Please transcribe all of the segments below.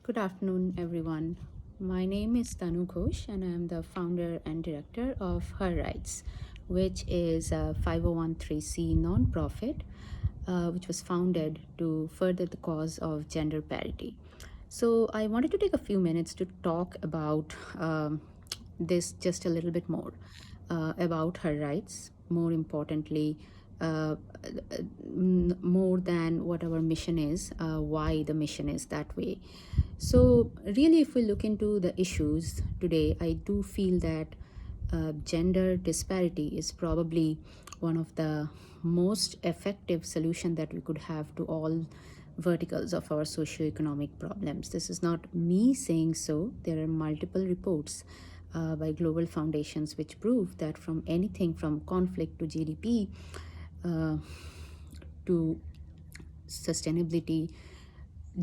Good afternoon, everyone. My name is Tanu Ghosh, and I am the founder and director of Her Rights, which is a 5013C nonprofit which was founded to further the cause of gender parity. So, I wanted to take a few minutes to talk about this just a little bit more about her rights, more importantly, uh, more than what our mission is, why the mission is that way. So, really, if we look into the issues today, I do feel that gender disparity is probably one of the most effective solution that we could have to all verticals of our socioeconomic problems. This is not me saying so. There are multiple reports by global foundations which prove that from anything from conflict to GDP uh, to sustainability,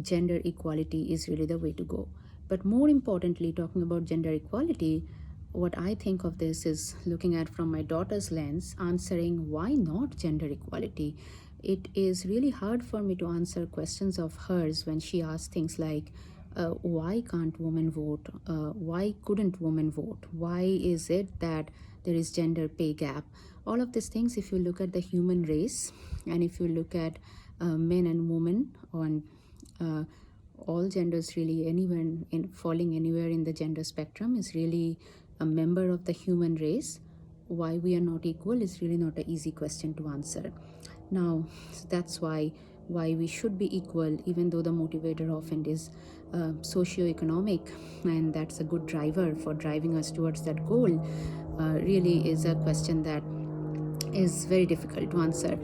gender equality is really the way to go. But more importantly, talking about gender equality, what I think of this is looking at from my daughter's lens, answering why not gender equality. It is really hard for me to answer questions of hers when she asks things like, why can't women vote? Why couldn't women vote? Why is it that there is gender pay gap? All of these things, if you look at the human race and if you look at men and women on uh, all genders, really anywhere in falling anywhere in the gender spectrum is really a member of the human race. Why we are not equal is really not an easy question to answer. Now, that's why we should be equal, even though the motivator often is socio-economic, and that's a good driver for driving us towards that goal. Really is a question that is very difficult to answer.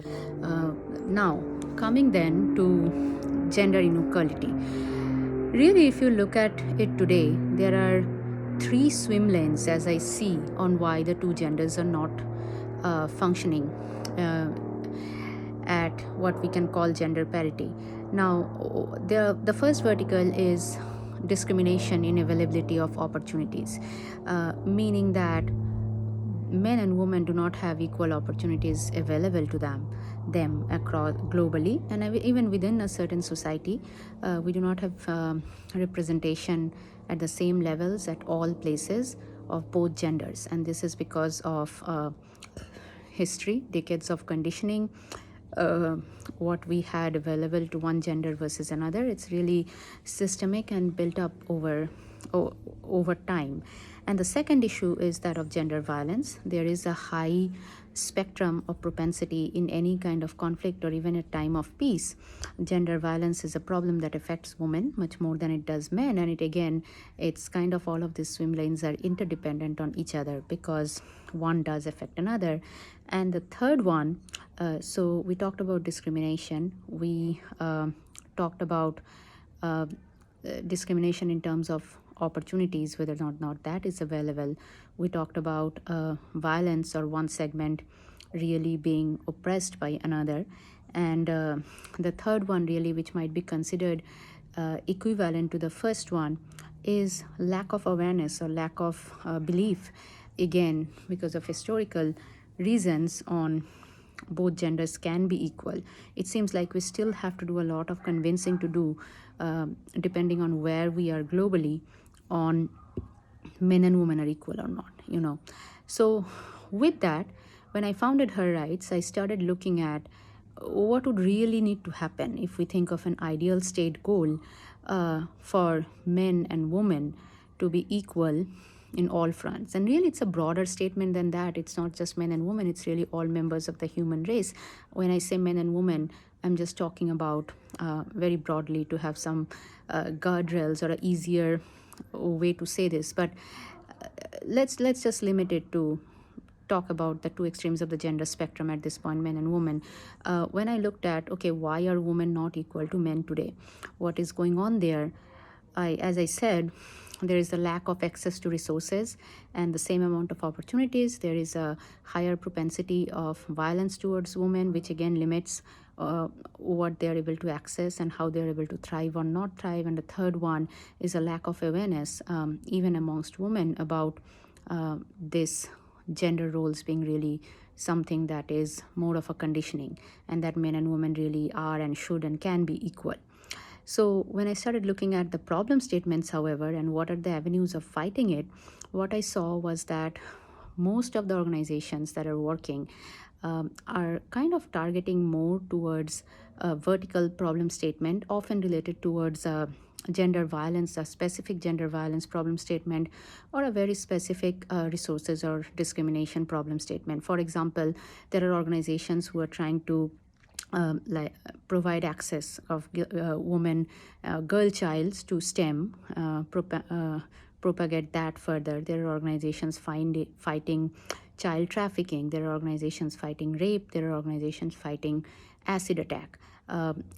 Now, coming then to gender inequality. Really, if you look at it today, there are three swim lanes as I see on why the two genders are not functioning at what we can call gender parity. Now, the first vertical is discrimination in availability of opportunities, meaning that men and women do not have equal opportunities available to them across globally, and even within a certain society, we do not have representation at the same levels at all places of both genders, and this is because of history, decades of conditioning, uh, what we had available to one gender versus another. It's really systemic and built up over time. And the second issue is that of gender violence. There is a high spectrum of propensity in any kind of conflict or even a time of peace. Gender violence is a problem that affects women much more than it does men, and it's kind of all of these swim lanes are interdependent on each other because one does affect another. And the third one, so we talked about discrimination. We talked about discrimination in terms of opportunities, whether or not that is available. We talked about violence or one segment really being oppressed by another. And the third one, really, which might be considered equivalent to the first one, is lack of awareness or lack of belief, again, because of historical reasons on both genders can be equal. It seems like we still have to do a lot of convincing to do, depending on where we are globally, on men and women are equal or not. So, with that, when I founded Her Rights, I started looking at what would really need to happen if we think of an ideal state goal for men and women to be equal in all fronts. And really, it's a broader statement than that. It's not just men and women, it's really all members of the human race. When I say men and women, I'm just talking about very broadly to have some guardrails or an easier way to say this. But let's just limit it to talk about the two extremes of the gender spectrum at this point, men and women. When I looked at, okay, why are women not equal to men today? What is going on there? As I said, there is a lack of access to resources and the same amount of opportunities. There is a higher propensity of violence towards women, which again limits what they're able to access and how they're able to thrive or not thrive. And the third one is a lack of awareness, even amongst women, about this gender roles being really something that is more of a conditioning, and that men and women really are and should and can be equal. So when I started looking at the problem statements, however, and what are the avenues of fighting it, what I saw was that most of the organizations that are working are kind of targeting more towards a vertical problem statement, often related towards gender violence, a specific gender violence problem statement, or a very specific resources or discrimination problem statement. For example, there are organizations who are trying to provide access of women, girl childs to STEM, propagate that further. There are organizations fighting child trafficking. There are organizations fighting rape. There are organizations fighting acid attack.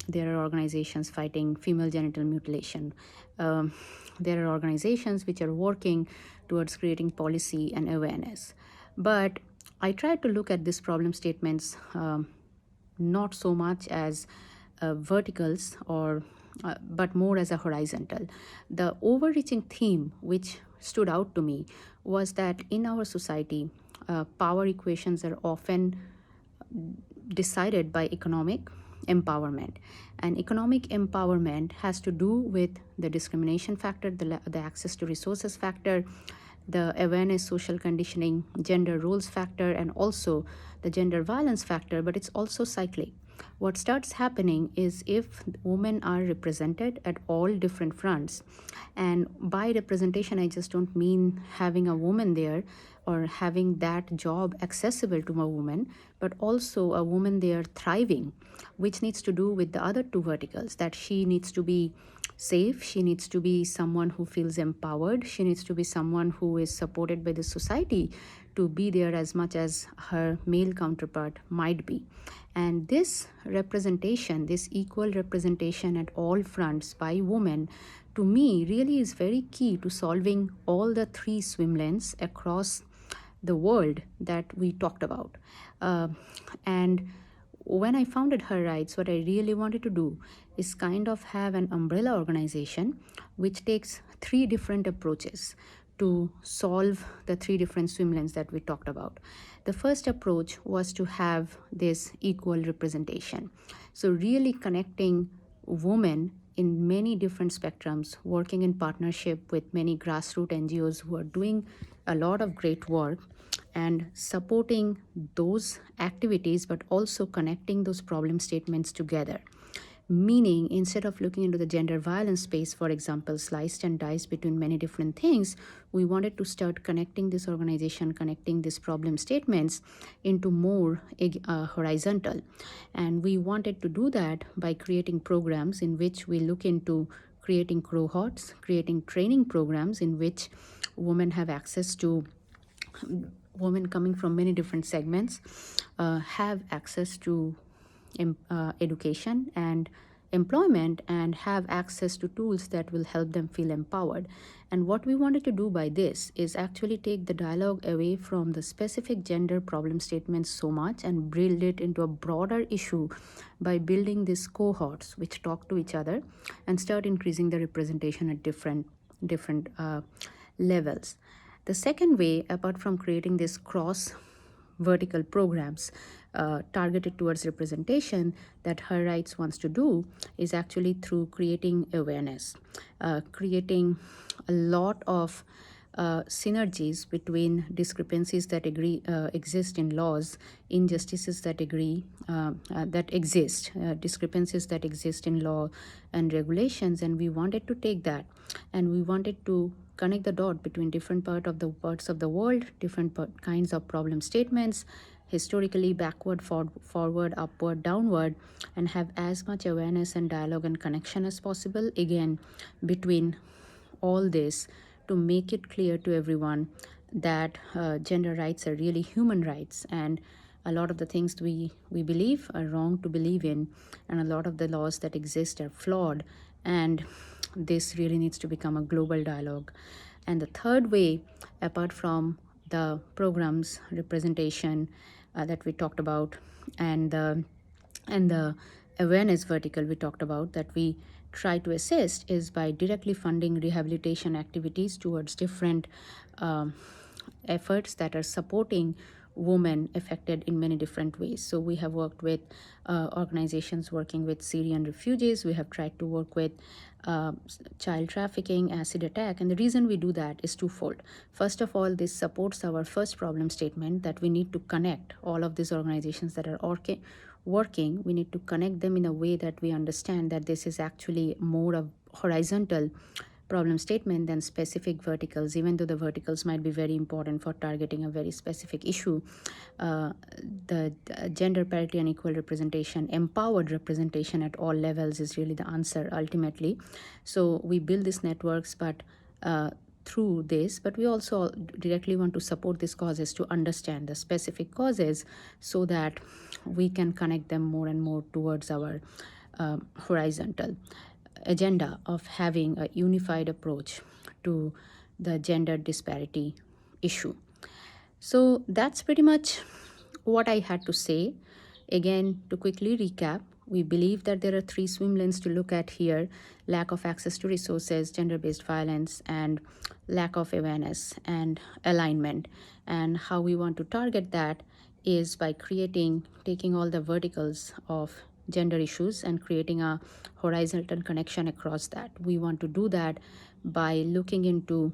There are organizations fighting female genital mutilation. There are organizations which are working towards creating policy and awareness. But I tried to look at these problem statements not so much as verticals or but more as a horizontal. The overreaching theme which stood out to me was that in our society, power equations are often decided by economic empowerment, and economic empowerment has to do with the discrimination factor, the access to resources factor, the awareness, social conditioning, gender roles factor, and also the gender violence factor. But it's also cyclic. What starts happening is if women are represented at all different fronts, and by representation I just don't mean having a woman there or having that job accessible to a woman, but also a woman there thriving, which needs to do with the other two verticals, that she needs to be safe, she needs to be someone who feels empowered, she needs to be someone who is supported by the society to be there as much as her male counterpart might be. And this representation, this equal representation at all fronts by women, to me really is very key to solving all the three swim lanes across the world that we talked about. And when I founded Her Rights, what I really wanted to do is kind of have an umbrella organization which takes three different approaches to solve the three different swim lanes that we talked about. The first approach was to have this equal representation. So really connecting women in many different spectrums, working in partnership with many grassroots NGOs who are doing a lot of great work and supporting those activities, but also connecting those problem statements together. Meaning, instead of looking into the gender violence space, for example, sliced and diced between many different things, we wanted to start connecting this organization, connecting these problem statements into more horizontal. And we wanted to do that by creating programs in which we look into creating cohorts, creating training programs in which women have access to, women coming from many different segments have access to education and employment and have access to tools that will help them feel empowered. And what we wanted to do by this is actually take the dialogue away from the specific gender problem statements so much and build it into a broader issue by building these cohorts which talk to each other and start increasing the representation at different levels. The second way, apart from creating this cross vertical programs targeted towards representation, that Her Rights wants to do is actually through creating awareness, creating a lot of synergies between discrepancies that exist in laws, injustices that exist, discrepancies that exist in law and regulations. And we wanted to take that and we wanted to connect the dot between different parts of the world, different kinds of problem statements, historically, backward, forward, upward, downward, and have as much awareness and dialogue and connection as possible, again, between all this, to make it clear to everyone that gender rights are really human rights, and a lot of the things we believe are wrong to believe in, and a lot of the laws that exist are flawed, and this really needs to become a global dialogue. And the third way, apart from the programs, representation that we talked about, and the awareness vertical we talked about, that we try to assist, is by directly funding rehabilitation activities towards different efforts that are supporting women affected in many different ways. So we have worked with organizations working with Syrian refugees. We have tried to work with child trafficking, acid attack. And the reason we do that is twofold. First of all, this supports our first problem statement that we need to connect all of these organizations that are working. We need to connect them in a way that we understand that this is actually more of horizontal problem statement than specific verticals, even though the verticals might be very important for targeting a very specific issue. The gender parity and equal representation, empowered representation at all levels is really the answer ultimately. So we build these networks, but through this, but we also directly want to support these causes to understand the specific causes so that we can connect them more and more towards our horizontal agenda of having a unified approach to the gender disparity issue. So that's pretty much what I had to say. Again, to quickly recap, we believe that there are 3 swim lanes to look at here: lack of access to resources, gender-based violence, and lack of awareness and alignment. And how we want to target that is by taking all the verticals of gender issues and creating a horizontal connection across that. We want to do that by looking into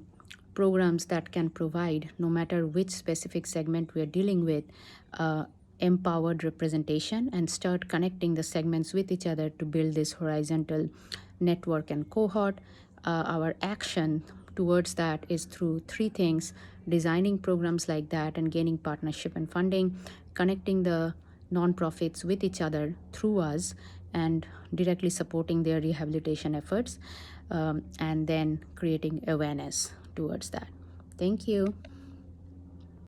programs that can provide, no matter which specific segment we are dealing with, empowered representation, and start connecting the segments with each other to build this horizontal network and cohort. Our action towards that is through 3 things: designing programs like that and gaining partnership and funding, connecting the nonprofits with each other through us and directly supporting their rehabilitation efforts, and then creating awareness towards that. Thank you.